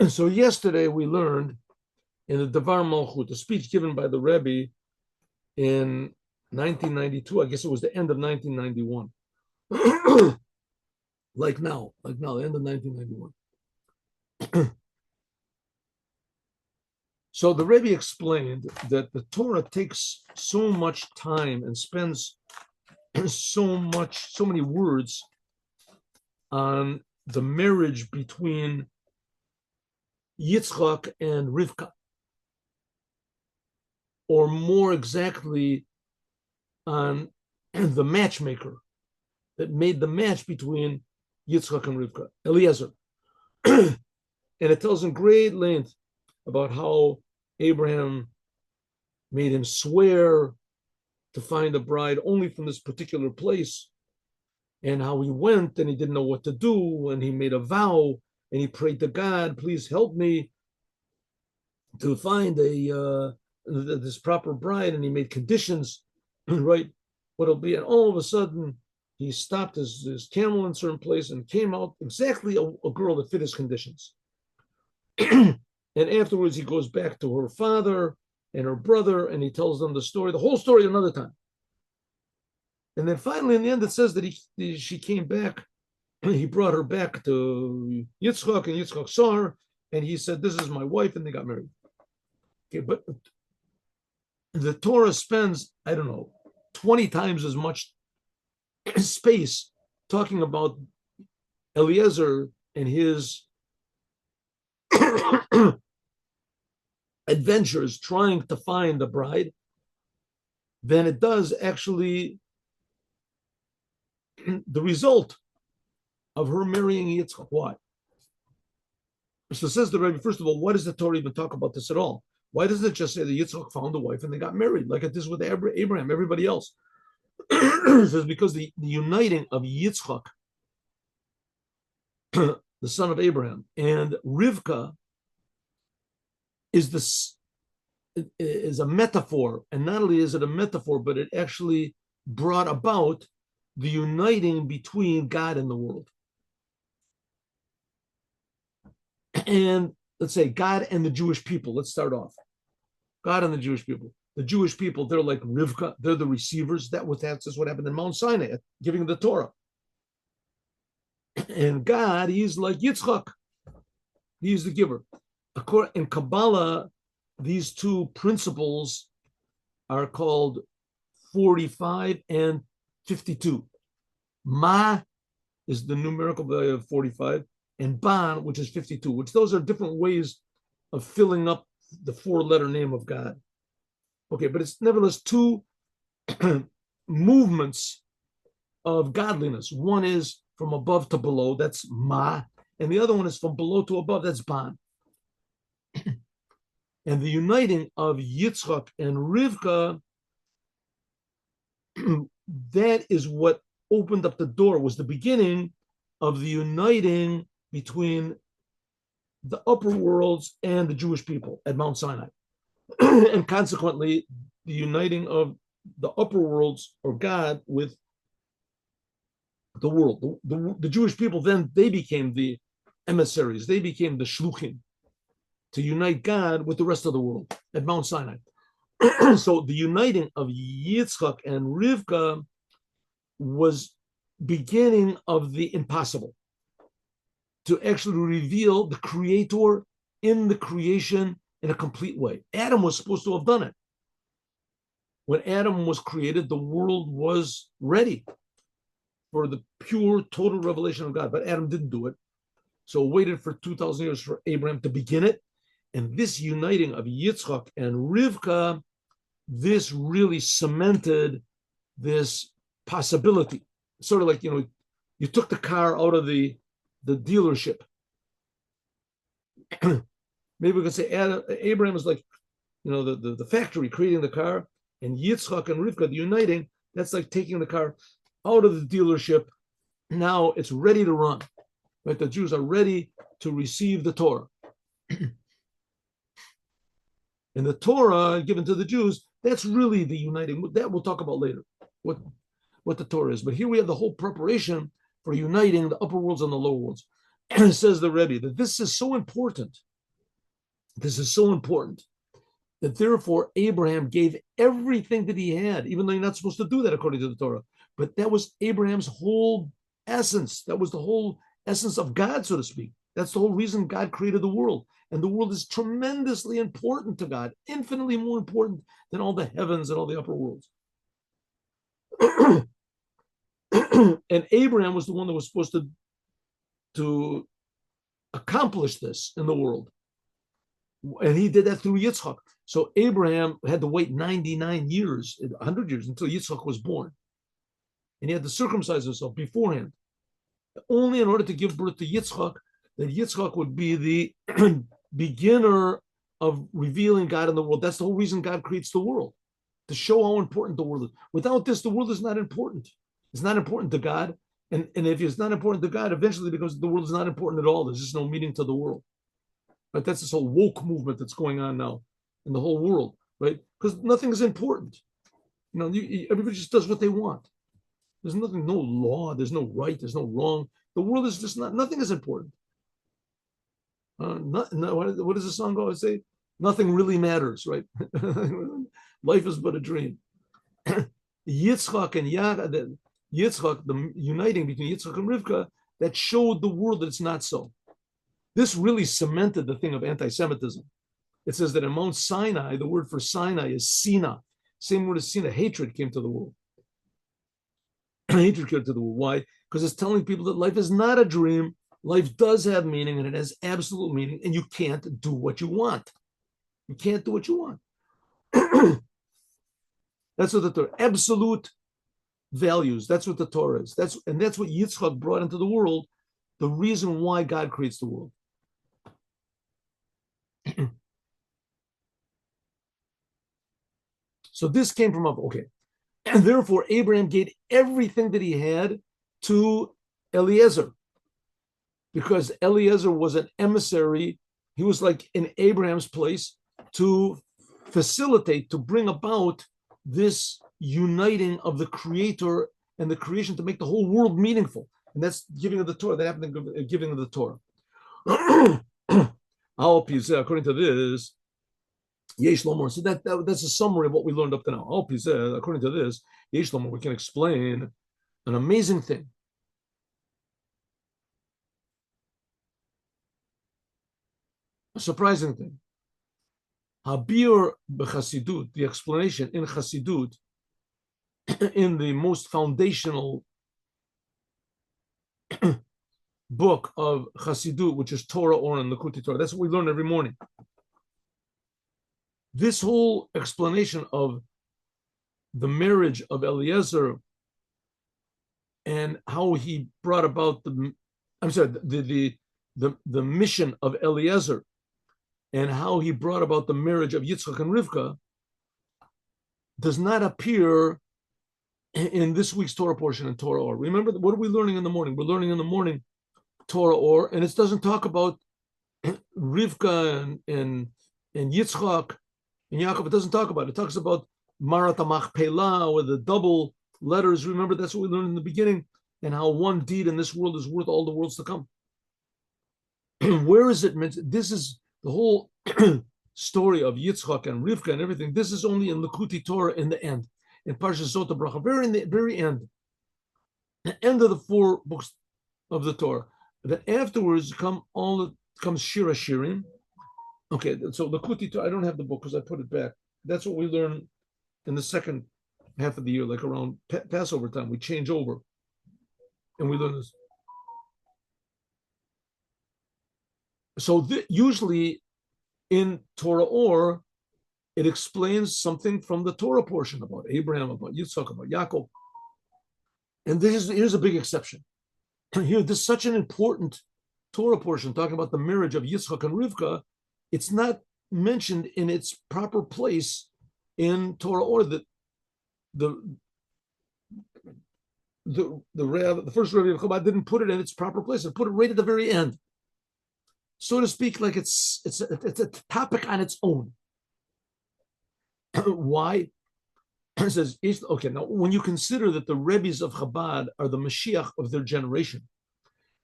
And so yesterday we learned in the Dvar Malchut, the speech given by the Rebbe in 1992. I guess it was the end of 1991. the end of 1991. So the Rebbe explained that the Torah takes so much time and spends so many words on the marriage between Yitzchak and Rivka, or more exactly, on the matchmaker that made the match between Yitzchak and Rivka, Eliezer. And it tells in great length about how Abraham made him swear to find a bride only from this particular place, and how he went and he didn't know what to do, and he made a vow and he prayed to God, please help me to find this proper bride, and he made conditions, right? What it'll be, and all of a sudden he stopped his camel in a certain place and came out exactly a girl that fit his conditions. And afterwards he goes back to her father and her brother, and he tells them the story, the whole story, another time. And then finally, in the end, it says that she came back. He brought her back to Yitzchak, and Yitzchak saw her, and he said, "This is my wife," and they got married. Okay, but the Torah spends, I don't know, 20 times as much space talking about Eliezer and his adventures trying to find the bride than it does actually the result of her marrying Yitzchak. Why? So says the Rebbe, first of all, why does the Torah even talk about this at all? Why doesn't it just say that Yitzchak found a wife and they got married, like it is with Abraham, everybody else? It says because the uniting of Yitzchak, the son of Abraham, and Rivka is a metaphor, and not only is it a metaphor, but it actually brought about the uniting between God and the world. And let's say God and the Jewish people. Let's start off. God and the Jewish people. The Jewish people, they're like Rivka, they're the receivers. That's what happened in Mount Sinai, giving the Torah. And God, he's like Yitzchak. He's the giver. In Kabbalah, these two principles are called 45 and 52. Ma is the numerical value of 45, and Ban, which is 52, which those are different ways of filling up the four-letter name of God. Okay, but it's nevertheless two movements of godliness. One is from above to below, that's Ma, and the other one is from below to above, that's Ban. And the uniting of Yitzchak and Rivka, that is what opened up the door, was the beginning of the uniting between the upper worlds and the Jewish people at Mount Sinai. And consequently, the uniting of the upper worlds, or God, with the world. The Jewish people, then they became the emissaries, they became the shluchim, to unite God with the rest of the world at Mount Sinai. So the uniting of Yitzchak and Rivka was beginning of the impossible, to actually reveal the Creator in the creation in a complete way. Adam was supposed to have done it. When Adam was created, the world was ready for the pure, total revelation of God, but Adam didn't do it. So waited for 2,000 years for Abraham to begin it. And this uniting of Yitzchak and Rivka, this really cemented this possibility. Sort of like, you took the car out of the dealership. Maybe we could say Abraham is like, the factory creating the car, and Yitzchak and Rivka, the uniting, that's like taking the car out of the dealership. Now it's ready to run. Right? The Jews are ready to receive the Torah. And the Torah given to the Jews, that's really the uniting. That we'll talk about later, what the Torah is. But here we have the whole preparation for uniting the upper worlds and the lower worlds. And it says the Rebbe that this is so important This is so important that therefore Abraham gave everything that he had, even though you're not supposed to do that according to the Torah. But that was Abraham's whole essence. That was the whole essence of God, so to speak. That's the whole reason God created the world. And the world is tremendously important to God, infinitely more important than all the heavens and all the upper worlds. And Abraham was the one that was supposed to accomplish this in the world. And he did that through Yitzchak. So Abraham had to wait 99 years, 100 years, until Yitzchak was born. And he had to circumcise himself beforehand, only in order to give birth to Yitzchak, that Yitzchak would be the beginner of revealing God in the world. That's the whole reason God creates the world, to show how important the world is. Without this, the world is not important. It's not important to God. And if it's not important to God, eventually because the world is not important at all. There's just no meaning to the world. Right? That's this whole woke movement that's going on now in the whole world, right? Because nothing is important. Everybody just does what they want. There's nothing, no law, there's no right, there's no wrong. The world is just nothing is important. What does the song go? I say, nothing really matters, right? Life is but a dream. Yitzchak and Yitzchak, the uniting between Yitzchak and Rivka, that showed the world that it's not so. This really cemented the thing of anti-Semitism. It says that in Mount Sinai, the word for Sinai is Sina. Same word as Sina. Hatred came to the world. Hatred came to the world. Why? Because it's telling people that life is not a dream. Life does have meaning, and it has absolute meaning, and you can't do what you want. You can't do what you want. That's what the Torah, absolute values. That's what the Torah is. That's what Yitzchak brought into the world, the reason why God creates the world. So this came from okay. And therefore, Abraham gave everything that he had to Eliezer, because Eliezer was an emissary. He was like in Abraham's place to facilitate, to bring about this uniting of the Creator and the creation to make the whole world meaningful. And that's giving of the Torah. That happened in giving of the Torah. According to this, Yesh Lomar. So that's a summary of what we learned up to now. According to this, Yesh Lomar, we can explain an amazing thing. A surprising thing. Habir b'Chasidut, the explanation in Chasidut, in the most foundational book of Chasidut, which is Torah or and Likutei Torah. That's what we learn every morning. This whole explanation of the marriage of Eliezer and how he brought about the mission of Eliezer and how he brought about the marriage of Yitzchak and Rivka does not appear in this week's Torah portion in Torah Or. Remember, what are we learning in the morning? We're learning in the morning Torah Or, and it doesn't talk about Rivka and Yitzchak and Yaakov. It doesn't talk about it. It talks about Marat HaMachpelah, or the double letters. Remember, that's what we learned in the beginning, and how one deed in this world is worth all the worlds to come. Where is it mentioned? This is the whole story of Yitzchak and Rivka and everything. This is only in Likutei Torah in the end, in Parshas Zot HaBracha, in the very end, the end of the 4 books of the Torah. Then afterwards comes Shir HaShirim. Okay, so Likutei Torah, I don't have the book because I put it back. That's what we learn in the second half of the year, like around Passover time. We change over and we learn this. So usually in Torah Or, it explains something from the Torah portion about Abraham, about Yitzchak, about Yaakov. And here's a big exception. Here, this is such an important Torah portion talking about the marriage of Yitzchak and Rivka. It's not mentioned in its proper place in Torah Or. That the first Rebbe of Chabad didn't put it in its proper place. It put it right at the very end, so to speak, like it's a topic on its own. Why? It says, okay, now when you consider that the Rebbes of Chabad are the Moshiach of their generation,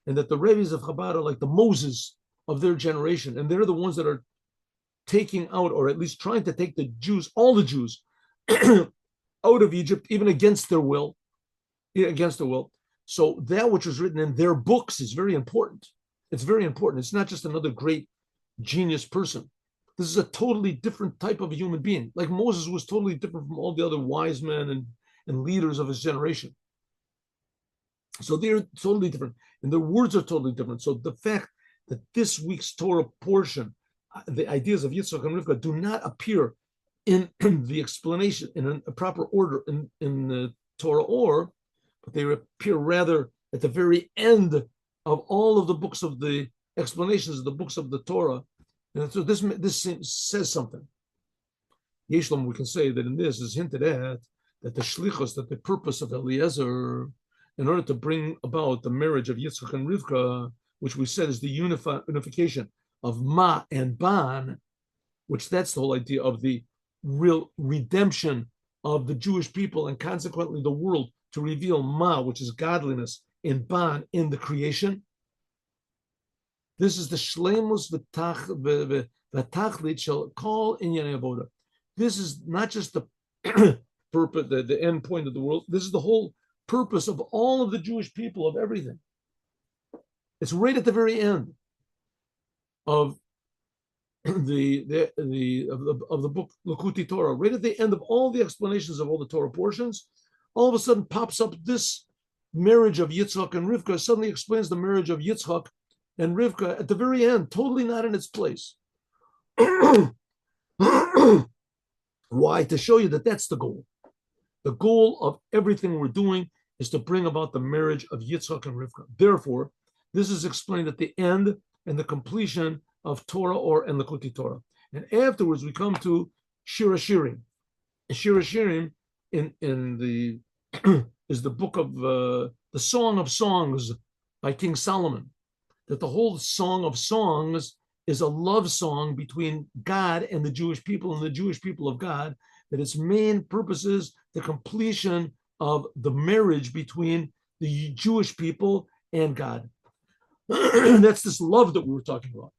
and that the Rebbes of Chabad are like the Moses of their generation, and they're the ones that are taking out, or at least trying to take the Jews, all the Jews, out of Egypt, even against their will, So that which was written in their books is very important. It's very important. It's not just another great genius person. This is a totally different type of a human being. Like Moses was totally different from all the other wise men and leaders of his generation. So they're totally different, and their words are totally different. So the fact that this week's Torah portion, the ideas of Yitzchak and Rivka, do not appear in the explanation in a proper order in the Torah, but they appear rather at the very end of all of the books of the explanations of the books of the Torah. And so this says something. Yeshlom, we can say that in this is hinted at that the shlichus, that the purpose of Eliezer, in order to bring about the marriage of Yitzchak and Rivka, which we said is the unification of Ma and Ban, which that's the whole idea of the real redemption of the Jewish people and consequently the world, to reveal Ma, which is godliness, in Ban, in the creation. This is the shleimus v'tachlit shall call inyanei avoda. This is not just the purpose, the end point of the world. This is the whole purpose of all of the Jewish people, of everything. It's right at the very end of the book Likutei Torah, right at the end of all the explanations of all the Torah portions. All of a sudden pops up this marriage of Yitzchak and Rivka, suddenly explains the marriage of Yitzchak and Rivka at the very end, totally not in its place. Why? To show you that that's the goal. The goal of everything we're doing is to bring about the marriage of Yitzchak and Rivka. Therefore, this is explained at the end and the completion of Torah and Likutei Torah. And afterwards, we come to Shir HaShirim. Shir HaShirim in the is the book of the Song of Songs by King Solomon. That the whole Song of Songs is a love song between God and the Jewish people and the Jewish people of God, that its main purpose is the completion of the marriage between the Jewish people and God. That's this love that we were talking about.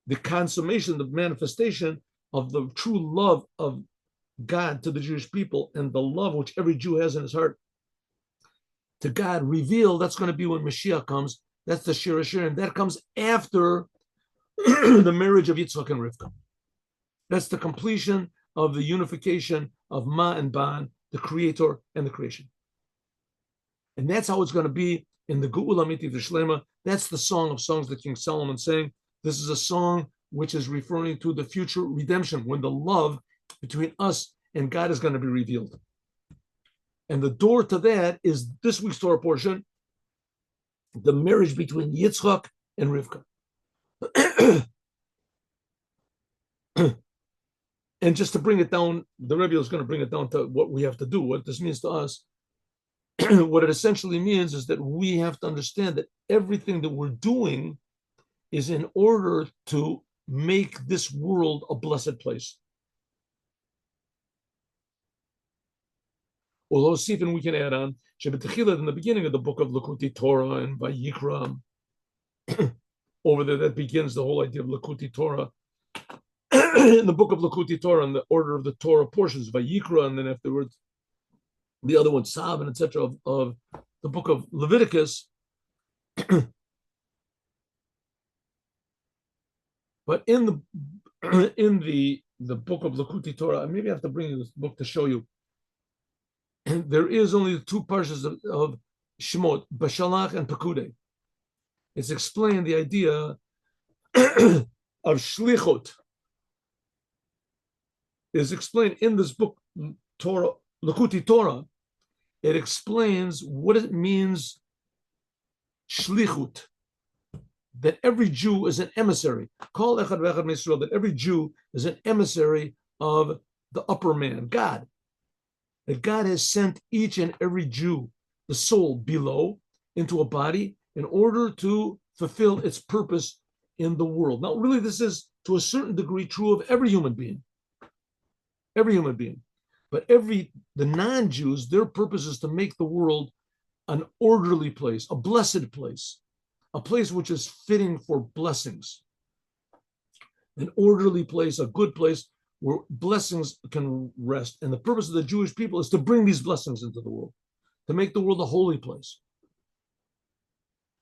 The consummation, the manifestation of the true love of God to the Jewish people, and the love which every Jew has in his heart to God revealed, that's going to be when Moshiach comes. That's the Shir HaShirim. That comes after the marriage of Yitzchak and Rivka. That's the completion of the unification of Ma and Ban, the creator and the creation. And that's how it's going to be in the Geula Amiti V'Shlema. That's the Song of Songs that King Solomon sang. This is a song which is referring to the future redemption, when the love between us and God is going to be revealed. And the door to that is this week's Torah portion, the marriage between Yitzchak and Rivka. And just to bring it down, the Rebbe is going to bring it down to what we have to do, what this means to us. What it essentially means is that we have to understand that everything that we're doing is in order to make this world a blessed place. Although Sifin we can add on, in the beginning of the book of Likutei Torah and Vayikra, over there, that begins the whole idea of Likutei Torah. In the book of Likutei Torah, in the order of the Torah portions, Vayikra, and then afterwards, the other one, Tzav, and etc. of the book of Leviticus. But in the book of Likutei Torah, maybe I have to bring you this book to show you. There is only two parshas of Shemot, Bashalach and Pekudei. It's explained the idea of Shlichut. Is explained in this book, Torah, Likutei Torah. It explains what it means, Shlichut, that every Jew is an emissary. Kol echad ve'echad me'Yisrael, that every Jew is an emissary of the upper man, God. That God has sent each and every Jew, the soul below, into a body in order to fulfill its purpose in the world. Now, really, this is to a certain degree true of every human being. Every human being. But the non-Jews, their purpose is to make the world an orderly place, a blessed place, a place which is fitting for blessings. an orderly place, a good place where blessings can rest. And the purpose of the Jewish people is to bring these blessings into the world, to make the world a holy place.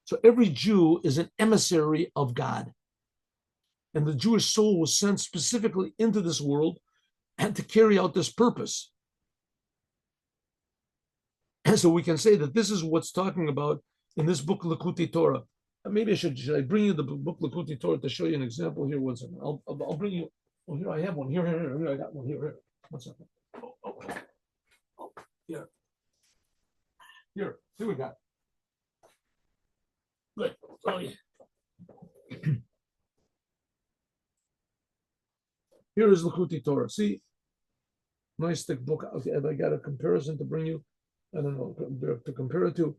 So every Jew is an emissary of God. And the Jewish soul was sent specifically into this world and to carry out this purpose. And so we can say that this is what's talking about in this book, Likutei Torah. Maybe should I bring you the book Likutei Torah to show you an example here? One second. I'll bring you. Oh, here I have one. Here. I got one. Here. One second. Here. Here we got. Good. Oh, yeah. Here is Likutei Torah. See, nice thick book. Okay, I got a comparison to bring you. I don't know to compare it to,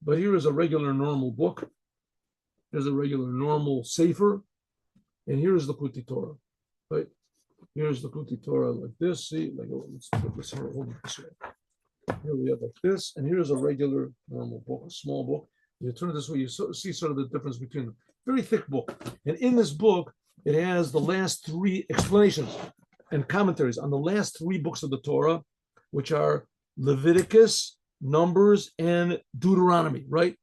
but here is a regular normal book. Here's a regular normal sefer, and here is Likutei Torah. Right? Here's Likutei Torah like this. See, like let's put this here. Hold it this way. Here we have like this, and here's a regular normal book, a small book. You turn it this way, you see sort of the difference between them. Very thick book, and in this book, it has the last three explanations and commentaries on the last three books of the Torah, which are Leviticus, Numbers, and Deuteronomy, right?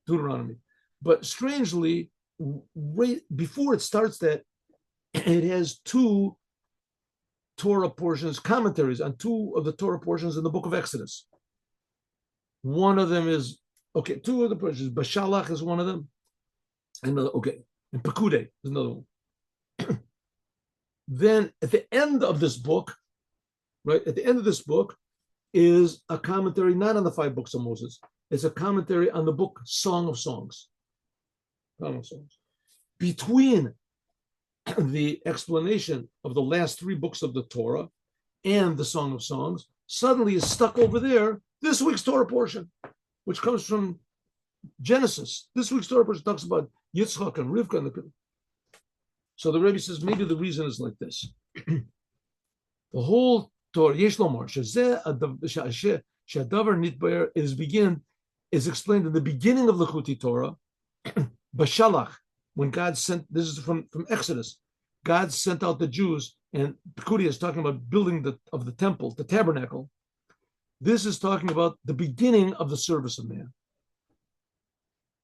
Deuteronomy. But strangely, right before it starts that, it has two Torah portions, commentaries on two of the Torah portions in the book of Exodus. One of them is, okay, two of the portions, Bashalach is one of them, and Pekudei is another one. Then at the end of this book, right, at the end of this book is a commentary not on the 5 books of Moses. It's a commentary on the book Song of Songs. Song of Songs. Between the explanation of the last 3 books of the Torah and the Song of Songs, suddenly is stuck over there this week's Torah portion, which comes from Genesis. This week's Torah portion talks about Yitzchak and Rivka and the people. So the Rebbe says maybe the reason is like this. The whole Torah, Yesh Lomar, Shadavar Nitbayer is explained in the beginning of Likutei Torah, Bashalach, when God sent, this is from Exodus, God sent out the Jews, and Pekudei is talking about building of the temple, the tabernacle. This is talking about the beginning of the service of man.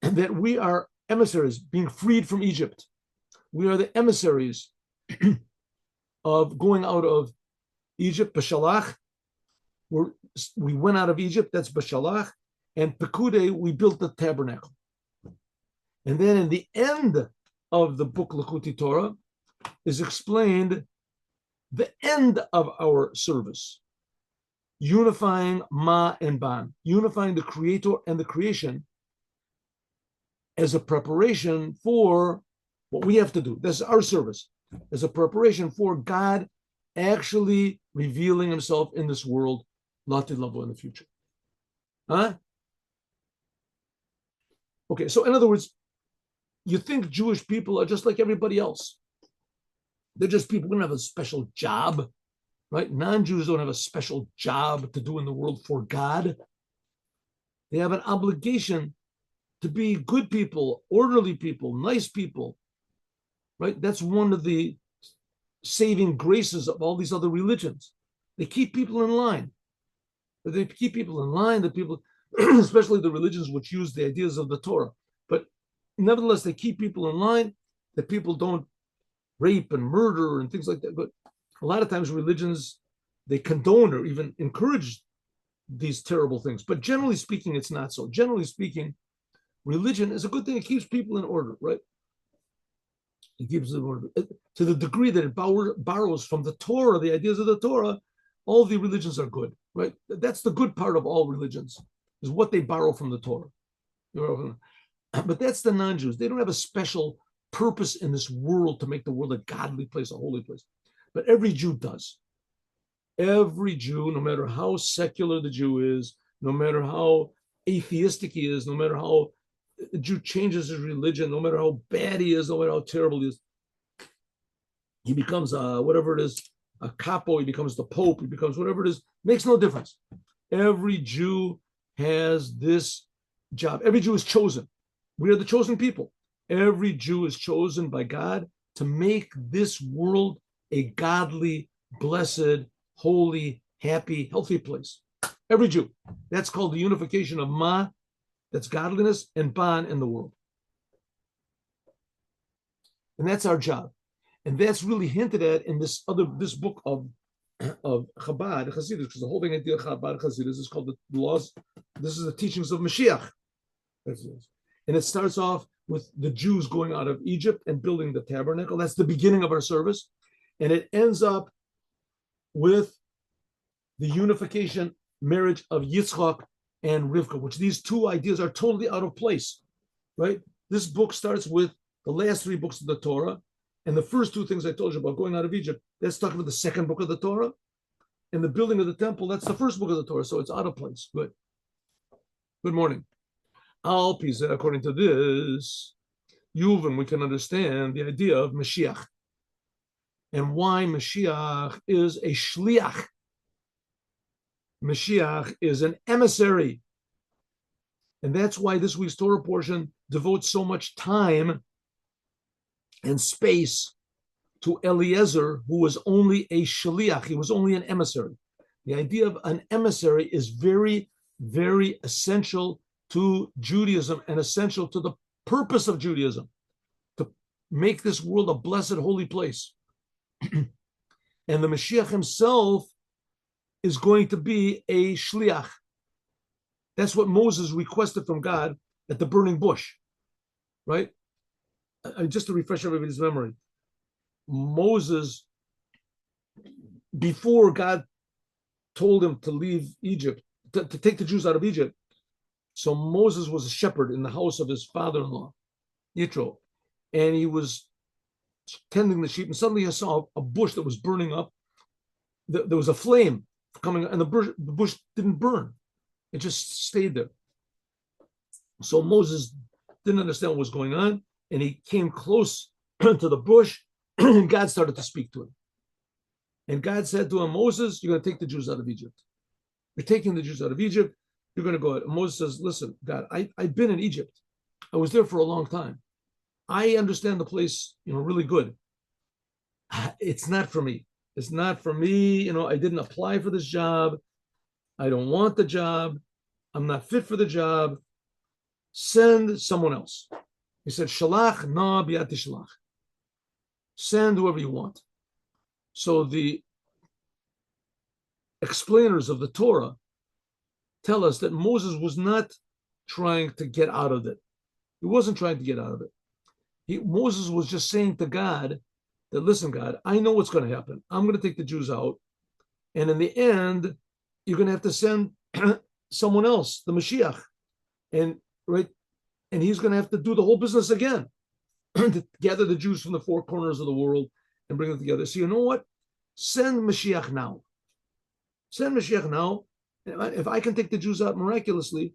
And that we are emissaries being freed from Egypt. We are the emissaries of going out of Egypt, Bashalach. We went out of Egypt, that's Bashalach. And Pekudei, we built the tabernacle. And then in the end of the book Likutei Torah is explained the end of our service, unifying Ma and Ban, unifying the Creator and the creation as a preparation for what we have to do. That's our service, as a preparation for God actually revealing himself in this world, Latid Lavo, in the future. Huh? Okay, so in other words, you think Jewish people are just like everybody else. They're just people who don't have a special job, right? Non-Jews don't have a special job to do in the world for God. They have an obligation to be good people, orderly people, nice people, right? That's one of the saving graces of all these other religions. They keep people in line. They keep people in line, the people, especially the religions which use the ideas of the Torah. But nevertheless, they keep people in line, that people don't rape and murder and things like that. But a lot of times religions, they condone or even encourage these terrible things. But generally speaking, it's not so. Generally speaking, religion is a good thing. It keeps people in order, right? It keeps them in order. To the degree that it borrows from the Torah, the ideas of the Torah, all the religions are good, right? That's the good part of all religions, is what they borrow from the Torah. But that's the non-Jews. They don't have a special purpose in this world to make the world a godly place, a holy place. But every Jew does. Every Jew, no matter how secular the Jew is, no matter how atheistic he is, no matter how the Jew changes his religion, no matter how bad he is, no matter how terrible he is, he becomes whatever it is, a capo, he becomes the Pope, he becomes whatever it is, makes no difference. Every Jew has this job. Every Jew is chosen. We are the chosen people. Every Jew is chosen by God to make this world a godly, blessed, holy, happy, healthy place. Every Jew. That's called the unification of Ma, that's godliness, and Ban in the world. And that's our job. And that's really hinted at in this book of Chabad, Chassidus, because the whole thing idea of Chabad Chassidus is called the laws. This is the teachings of Moshiach. And it starts off with the Jews going out of Egypt and building the tabernacle. That's the beginning of our service. And it ends up with the unification marriage of Yitzchak and Rivka, which these two ideas are totally out of place, right? This book starts with the last three books of the Torah. And the first two things I told you about going out of Egypt, that's talking about the second book of the Torah. And the building of the temple, that's the first book of the Torah. So it's out of place. Good. Good morning. Al Pisa, according to this, Yuvan, we can understand the idea of Mashiach and why Mashiach is a shliach. Mashiach is an emissary. And that's why this week's Torah portion devotes so much time and space to Eliezer, who was only a shliach. He was only an emissary. The idea of an emissary is very, very essential to Judaism and essential to the purpose of Judaism, to make this world a blessed, holy place. And the Mashiach himself is going to be a shliach. That's what Moses requested from God at the burning bush, right? Just to refresh everybody's memory, Moses, before God told him to leave Egypt, to take the Jews out of Egypt, so Moses was a shepherd in the house of his father-in-law, Yitro, and he was tending the sheep, and suddenly he saw a bush that was burning up. There was a flame coming, and the bush didn't burn. It just stayed there. So Moses didn't understand what was going on, and he came close to the bush, and God started to speak to him. And God said to him, Moses, you're going to take the Jews out of Egypt. You're taking the Jews out of Egypt. You're going to go out. And Moses says, listen, God, I've been in Egypt. I was there for a long time. I understand the place, really good. It's not for me. It's not for me. I didn't apply for this job. I don't want the job. I'm not fit for the job. Send someone else. He said, Shalach na bi'at tishlach. Send whoever you want. So the explainers of the Torah tell us that Moses was not trying to get out of it. He wasn't trying to get out of it. Moses was just saying to God that, listen, God, I know what's going to happen. I'm going to take the Jews out. And in the end, you're going to have to send someone else, the Mashiach. And he's going to have to do the whole business again, to gather the Jews from the four corners of the world and bring them together. So you know what? Send Mashiach now. Send Mashiach now. If I can take the Jews out miraculously,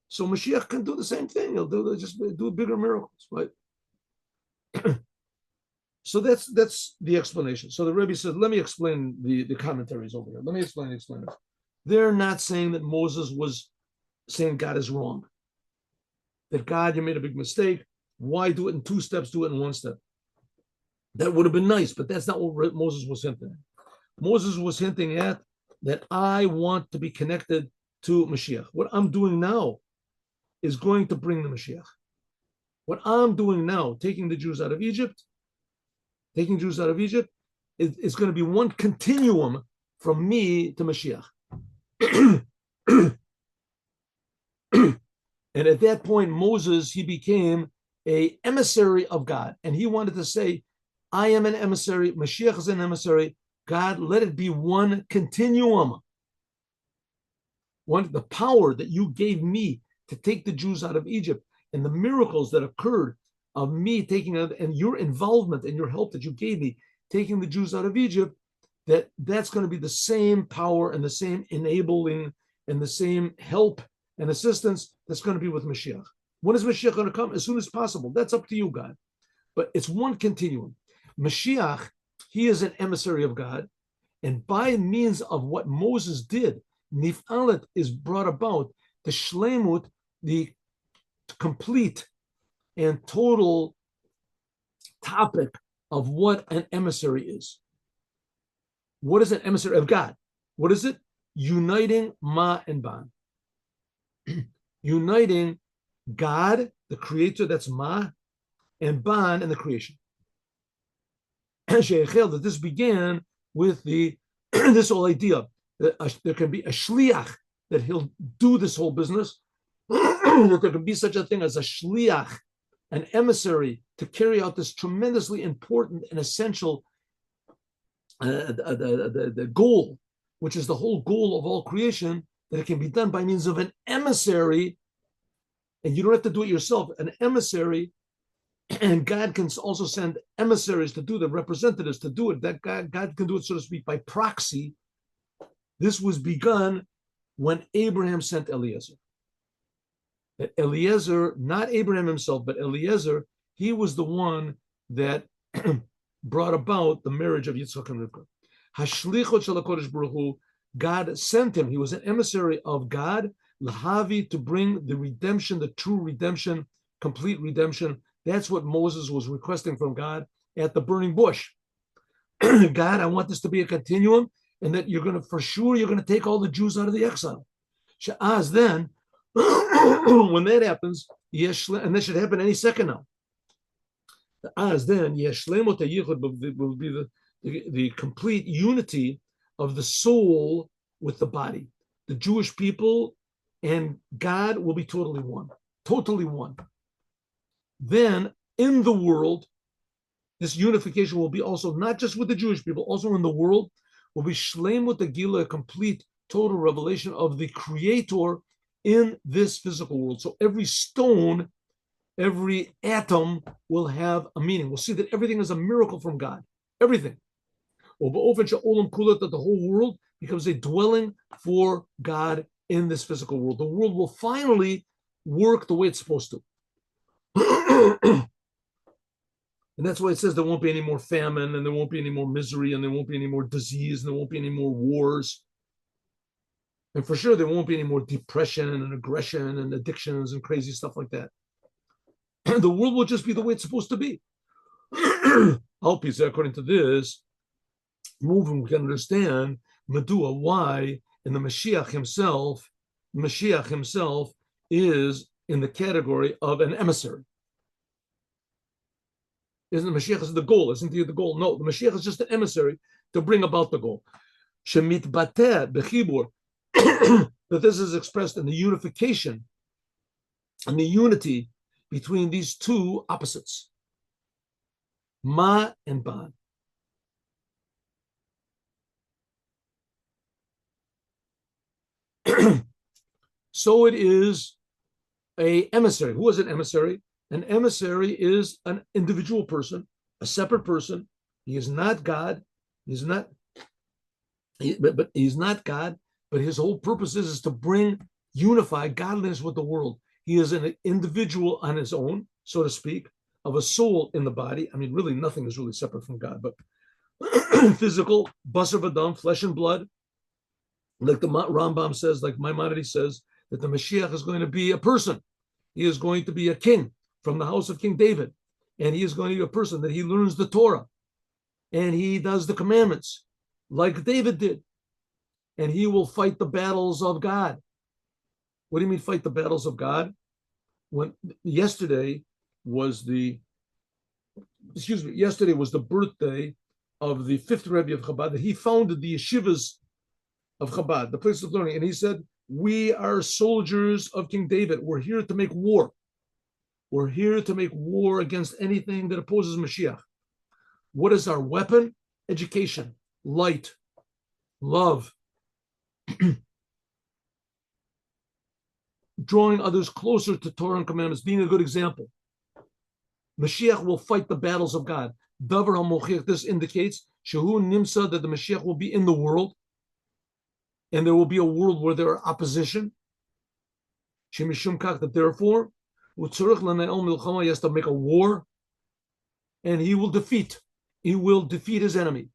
so Mashiach can do the same thing. He'll do bigger miracles, right? So that's the explanation. So the Rebbe said, let me explain the commentaries over here. Let me explain the explainers. They're not saying that Moses was saying God is wrong. That God, you made a big mistake. Why do it in two steps? Do it in one step. That would have been nice, but that's not what Moses was hinting at. Moses was hinting at that I want to be connected to Mashiach. What I'm doing now is going to bring the Mashiach. What I'm doing now, taking the Jews out of Egypt, is going to be one continuum from me to Mashiach. And at that point, Moses, he became an emissary of God. And he wanted to say, I am an emissary, Mashiach is an emissary. God, let it be one continuum. The power that you gave me to take the Jews out of Egypt and the miracles that occurred of me taking out, and your involvement and your help that you gave me taking the Jews out of Egypt, that's going to be the same power and the same enabling and the same help and assistance that's going to be with Mashiach. When is Mashiach going to come? As soon as possible. That's up to you, God. But it's one continuum. Mashiach, he is an emissary of God. And by means of what Moses did, Nif'alet is brought about, the shlemut, the complete and total topic of what an emissary is. What is an emissary of God? What is it? Uniting Ma and Ban. Uniting God, the creator, that's Ma, and Ban and the creation. That this began with this whole idea that there can be a shliach, that he'll do this whole business, that there can be such a thing as a shliach, an emissary, to carry out this tremendously important and essential the goal, which is the whole goal of all creation, that it can be done by means of an emissary, and you don't have to do it yourself, an emissary. And God can also send emissaries to do the representatives to do it. That God can do it, so to speak, by proxy. This was begun when Abraham sent Eliezer. That Eliezer, not Abraham himself, but Eliezer, he was the one that brought about the marriage of Yitzchak and Rivka. Hashlichot shel HaKadosh Baruch Hu, God sent him. He was an emissary of God, lahavi, to bring the redemption, the true redemption, complete redemption. That's what Moses was requesting from God at the burning bush. God, I want this to be a continuum, and that you're going to take all the Jews out of the exile. Sha'az, then, when that happens, and that should happen any second now. As then, will be the complete unity of the soul with the body. The Jewish people and God will be totally one. Totally one. Then in the world, this unification will be also not just with the Jewish people, also in the world will be shleim with the gila, a complete total revelation of the Creator in this physical world. So every stone, every atom will have a meaning. We'll see that everything is a miracle from God. Everything. That the whole world becomes a dwelling for God in this physical world. The world will finally work the way it's supposed to. And that's why it says there won't be any more famine, and there won't be any more misery, and there won't be any more disease, and there won't be any more wars. And for sure, there won't be any more depression and aggression and addictions and crazy stuff like that. And the world will just be the way it's supposed to be. According to this movement, we can understand Medua, why in the Moshiach himself is in the category of an emissary. Isn't the Mashiach is the goal? Isn't he the goal? No, the Mashiach is just an emissary to bring about the goal. Shemit bateh bechibur, that this is expressed in the unification and the unity between these two opposites, Ma and Ban. So it is a emissary. Who is an emissary? An emissary is an individual person, a separate person. He is not God. He's not God. But his whole purpose is to unify godliness with the world. He is an individual on his own, so to speak, of a soul in the body. I mean, really, nothing is really separate from God, but physical, basar v'dam, flesh and blood. Like the Rambam says, like Maimonides says, that the Mashiach is going to be a person. He is going to be a king from the house of King David. And he is going to be a person that he learns the Torah. And he does the commandments like David did. And he will fight the battles of God. What do you mean fight the battles of God? Yesterday was the birthday of the fifth Rebbe of Chabad, that he founded the yeshivas of Chabad, the place of learning. And he said, we are soldiers of King David. We're here to make war. We're here to make war against anything that opposes Mashiach. What is our weapon? Education, light, love, drawing others closer to Torah and commandments, being a good example. Mashiach will fight the battles of God. Dvar HaMochiach, this indicates Shehu Nimsa, that the Mashiach will be in the world, and there will be a world where there are opposition. Shemishum Kach, that therefore, he has to make a war, and he will defeat his enemy.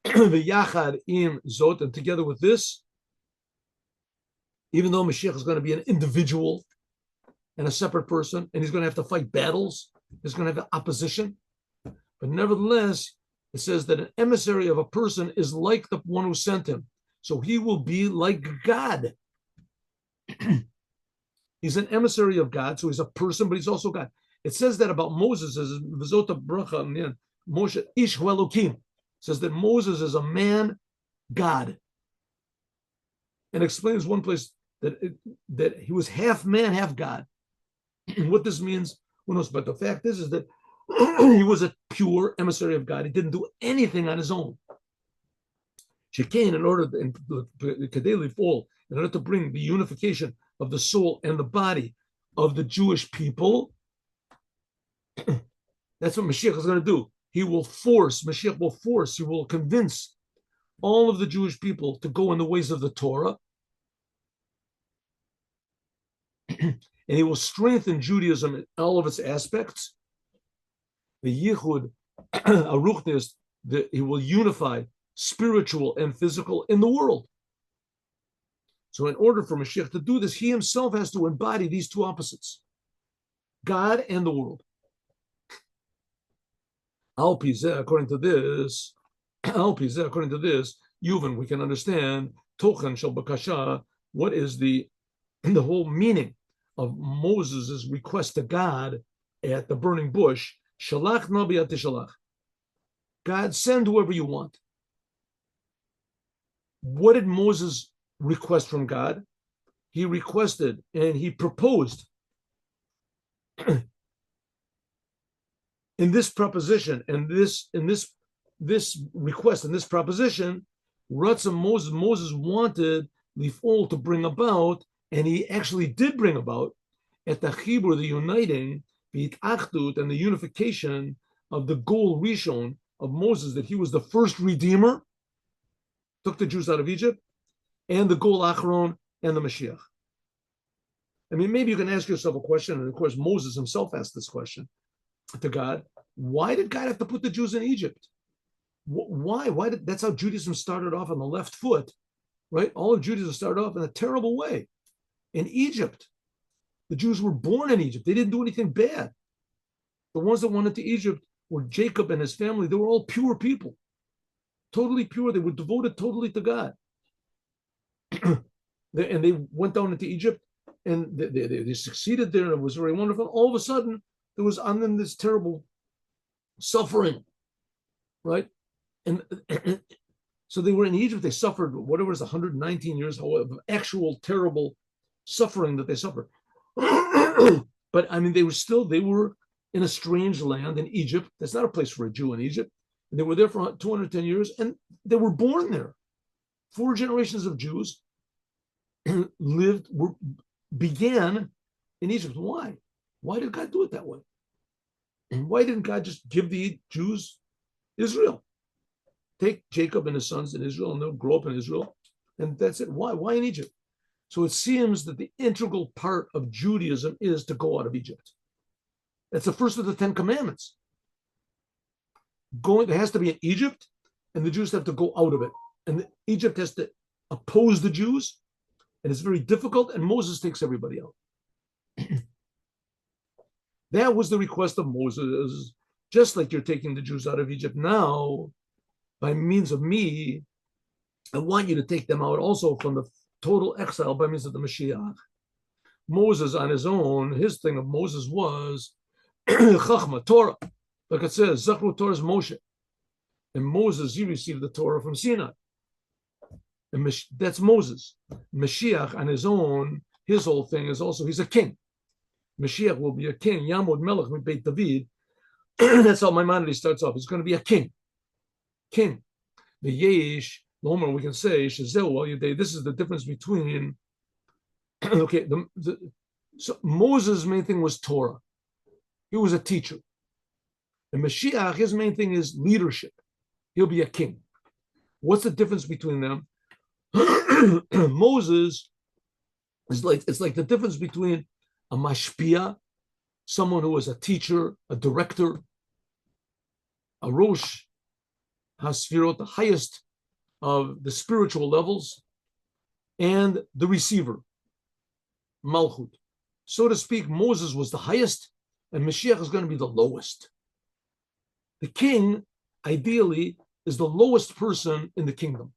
V'yachad im zot, and together with this, even though Mashiach is going to be an individual and a separate person, and he's going to have to fight battles, he's going to have opposition. But nevertheless, it says that an emissary of a person is like the one who sent him. So he will be like God. He's an emissary of God, so he's a person, but he's also God. It says that about Moses, as V'zota Bracha, Moshe Ish Elokim, says that Moses is a man, God, and explains one place that he was half man, half God. What this means, who knows? But the fact is that he was a pure emissary of God. He didn't do anything on his own. Shekain, in order to bring the unification of the soul and the body of the Jewish people, that's what Mashiach is going to do. Mashiach will force, he will convince all of the Jewish people to go in the ways of the Torah, and he will strengthen Judaism in all of its aspects. The Yichud Aruchnis, he will unify spiritual and physical in the world. So in order for Mashiach to do this, he himself has to embody these two opposites, God and the world. According to this, Yuvan, we can understand, Tochen shel Bakasha, what is the whole meaning of Moses' request to God at the burning bush, Shalach nabi atishalach. God, send whoever you want. What did Moses request from God? He requested and he proposed in this proposition and this request and this proposition, Moses wanted Lif'ol to bring about, and he actually did bring about, at the Chibur, the uniting, the Achdut, and the unification of the goal Rishon of Moses, that he was the first redeemer, took the Jews out of Egypt, and the goal Achron and the Mashiach. I mean, maybe you can ask yourself a question, and of course Moses himself asked this question to God. Why did God have to put the Jews in Egypt? Why? That's how Judaism started off on the left foot, right? All of Judaism started off in a terrible way. In Egypt, the Jews were born in Egypt. They didn't do anything bad. The ones that went into Egypt were Jacob and his family. They were all pure people, totally pure. They were devoted totally to God. And they went down into Egypt, and they succeeded there, and it was very wonderful. All of a sudden, there was on them this terrible suffering, right? And so they were in Egypt. They suffered whatever is 119 years of actual terrible suffering that they suffered. But I mean, they were in a strange land in Egypt. That's not a place for a Jew in Egypt. And they were there for 210 years, and they were born there. 4 generations of Jews began in Egypt. Why? Why did God do it that way? And why didn't God just give the Jews Israel? Take Jacob and his sons in Israel, and they'll grow up in Israel, and that's it. Why in Egypt? So it seems that the integral part of Judaism is to go out of Egypt. That's the first of the 10 commandments. There has to be in Egypt, and the Jews have to go out of it. And Egypt has to oppose the Jews, and it's very difficult, and Moses takes everybody out. That was the request of Moses. Just like you're taking the Jews out of Egypt now, by means of me, I want you to take them out also from the total exile by means of the Mashiach. Moses on his own, his thing of Moses was Chachma, Torah. Like it says, Zachru Torah is Moshe. And Moses, he received the Torah from Sinai. And that's Moses. Mashiach on his own, his whole thing is also, he's a king. Mashiach will be a king. Yamod Melech Beit David. That's how Maimonides starts off. He's going to be a king. King. The Yesh, Lomer, we can say, Shazeu, this is the difference between, okay, so Moses' main thing was Torah. He was a teacher. And Mashiach, his main thing is leadership. He'll be a king. What's the difference between them? Moses is it's like the difference between a mashpia, someone who is a teacher, a director, a rosh hasfirot, the highest of the spiritual levels, and the receiver, Malchut. So to speak, Moses was the highest, and Mashiach is going to be the lowest. The king, ideally, is the lowest person in the kingdom.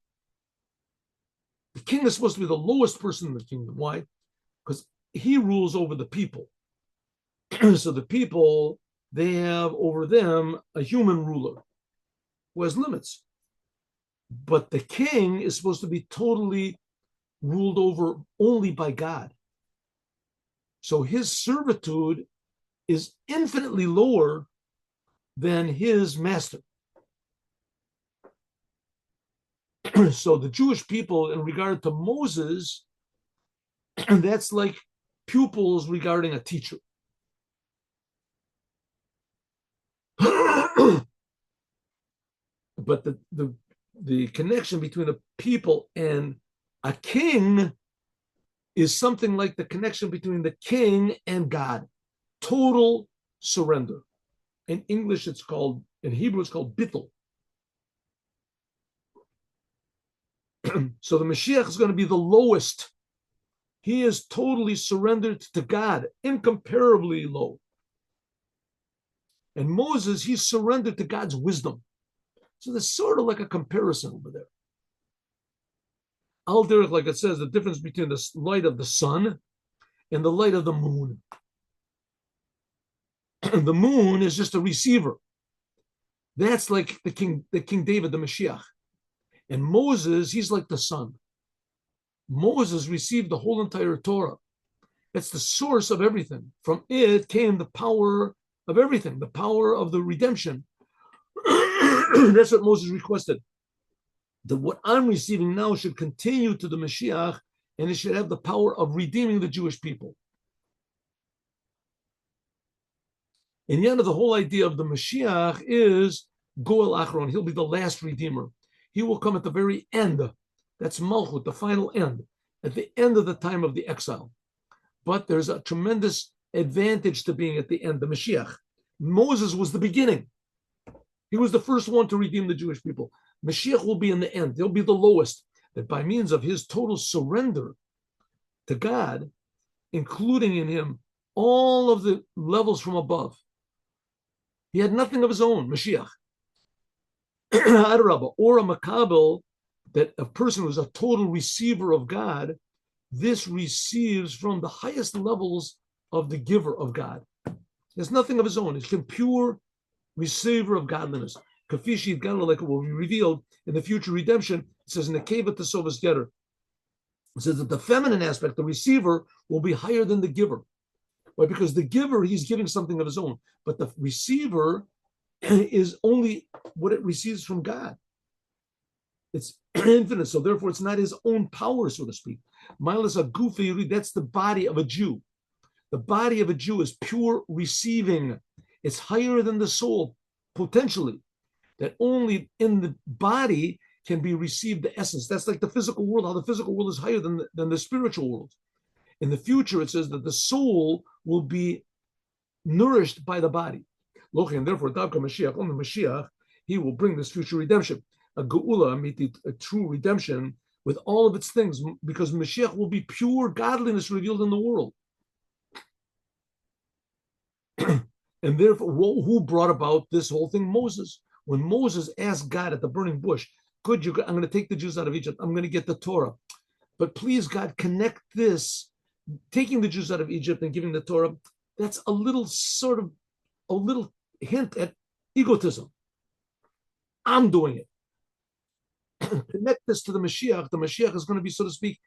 The king is supposed to be the lowest person in the kingdom. Why? Because he rules over the people. So the people, they have over them a human ruler who has limits. But the king is supposed to be totally ruled over only by God. So his servitude is infinitely lower than his master. So the Jewish people, in regard to Moses, that's like pupils regarding a teacher. But the connection between a people and a king is something like the connection between the king and God. Total surrender. In English, it's called, in Hebrew, it's called bittul. So the Mashiach is going to be the lowest. He is totally surrendered to God, incomparably low. And Moses, he's surrendered to God's wisdom. So there's sort of like a comparison over there. Al derech, like it says, the difference between the light of the sun and the light of the moon. The moon is just a receiver. That's like the King David, the Mashiach. And Moses, he's like the sun. Moses received the whole entire Torah. That's the source of everything. From it came the power of everything, the power of the redemption. That's what Moses requested. That what I'm receiving now should continue to the Mashiach, and it should have the power of redeeming the Jewish people. And yet, the whole idea of the Mashiach is Goel Achron. He'll be the last redeemer. He will come at the very end. That's Malchut, the final end, at the end of the time of the exile. But there's a tremendous advantage to being at the end, the Mashiach. Moses was the beginning. He was the first one to redeem the Jewish people. Mashiach will be in the end. He'll be the lowest. That by means of his total surrender to God, including in him all of the levels from above, he had nothing of his own, Mashiach. Or a makabel, that a person who's a total receiver of God, this receives from the highest levels of the giver of God. He has nothing of his own. He's a pure receiver of godliness. Kafishi Gala, like it will be revealed in the future redemption, it says in the Keva Tesovas Getter. It says that the feminine aspect, the receiver, will be higher than the giver. Why? Because the giver, he's giving something of his own, but the receiver is only what it receives from God. It's infinite, so therefore it's not his own power, so to speak. Milas Agufi, that's the body of a Jew. The body of a Jew is pure receiving. It's higher than the soul, potentially. That only in the body can be received the essence. That's like the physical world, how the physical world is higher than the spiritual world. In the future, it says that the soul will be nourished by the body. And therefore, Davka Mashiach, only Mashiach, he will bring this future redemption. A geula, a true redemption with all of its things, because Mashiach will be pure godliness revealed in the world. And therefore, who brought about this whole thing? Moses. When Moses asked God at the burning bush, I'm going to take the Jews out of Egypt. I'm going to get the Torah. But please, God, connect this, taking the Jews out of Egypt and giving the Torah. That's a little hint at egotism. I'm doing it. Connect this to the Mashiach. The Mashiach is going to be, so to speak,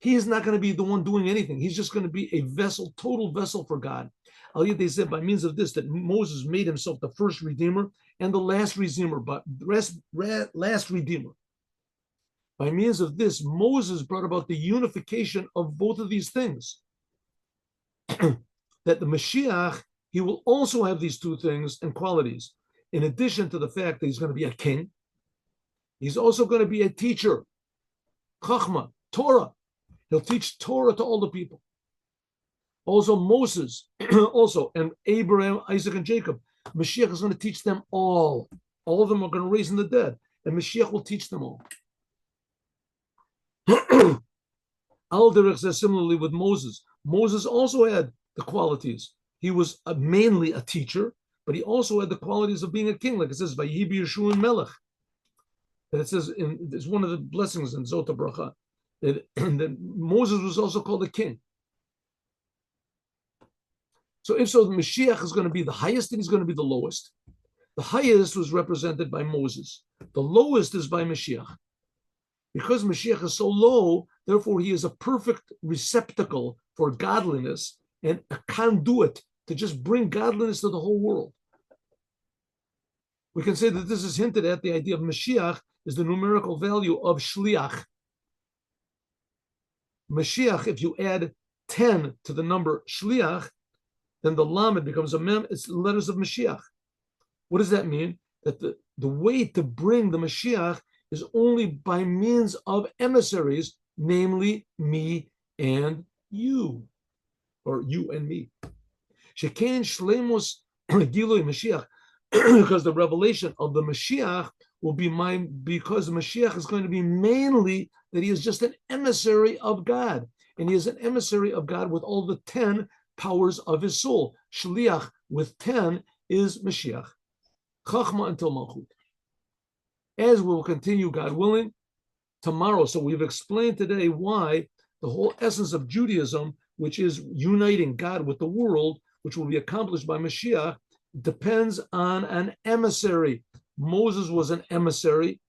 he is not going to be the one doing anything. He's just going to be a vessel, total vessel for God. They said by means of this that Moses made himself the first redeemer and the last redeemer, but last redeemer. By means of this, Moses brought about the unification of both of these things. That the Mashiach, he will also have these two things and qualities. In addition to the fact that he's going to be a king, he's also going to be a teacher. Chachma, Torah. He'll teach Torah to all the people. Also Moses, and Abraham, Isaac, and Jacob. Mashiach is going to teach them all. All of them are going to raise in the dead. And Mashiach will teach them all. Al-Derech says similarly with Moses. Moses also had the qualities. He was mainly a teacher, but he also had the qualities of being a king, like it says, "Vayihi b'Yeshua Melech." That it says it's one of the blessings in Zot Bracha that Moses was also called a king. So if so, the Mashiach is going to be the highest and he's going to be the lowest. The highest was represented by Moses. The lowest is by Mashiach. Because Mashiach is so low, therefore he is a perfect receptacle for godliness and a conduit to just bring godliness to the whole world. We can say that this is hinted at. The idea of Mashiach is the numerical value of Shliach. Mashiach, if you add 10 to the number Shliach, then the Lamed becomes a Mem. It's the letters of Mashiach. What does that mean? That the way to bring the Mashiach is only by means of emissaries, namely me and you, or you and me. Shekain Shlemos Gilui Mashiach, because the revelation of the Mashiach will be mine, because the Mashiach is going to be mainly that he is just an emissary of God, and he is an emissary of God with all the 10 powers of his soul. Shliach with 10 is Mashiach. Chachma until Malchut. As we'll continue, God willing, tomorrow. So we've explained today why the whole essence of Judaism, which is uniting God with the world, which will be accomplished by Mashiach, depends on an emissary. Moses was an emissary.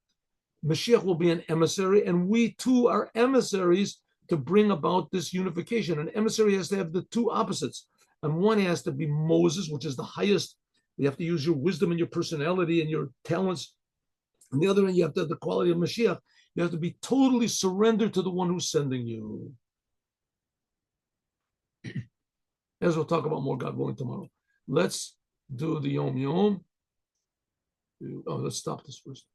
Mashiach will be an emissary, and we too are emissaries to bring about this unification. An emissary has to have the two opposites. And one has to be Moses, which is the highest. You have to use your wisdom and your personality and your talents. On the other hand, you have to have the quality of Mashiach. You have to be totally surrendered to the one who's sending you. As we'll talk about more, God willing, tomorrow. Let's do the Yom Yom. Oh, let's stop this first.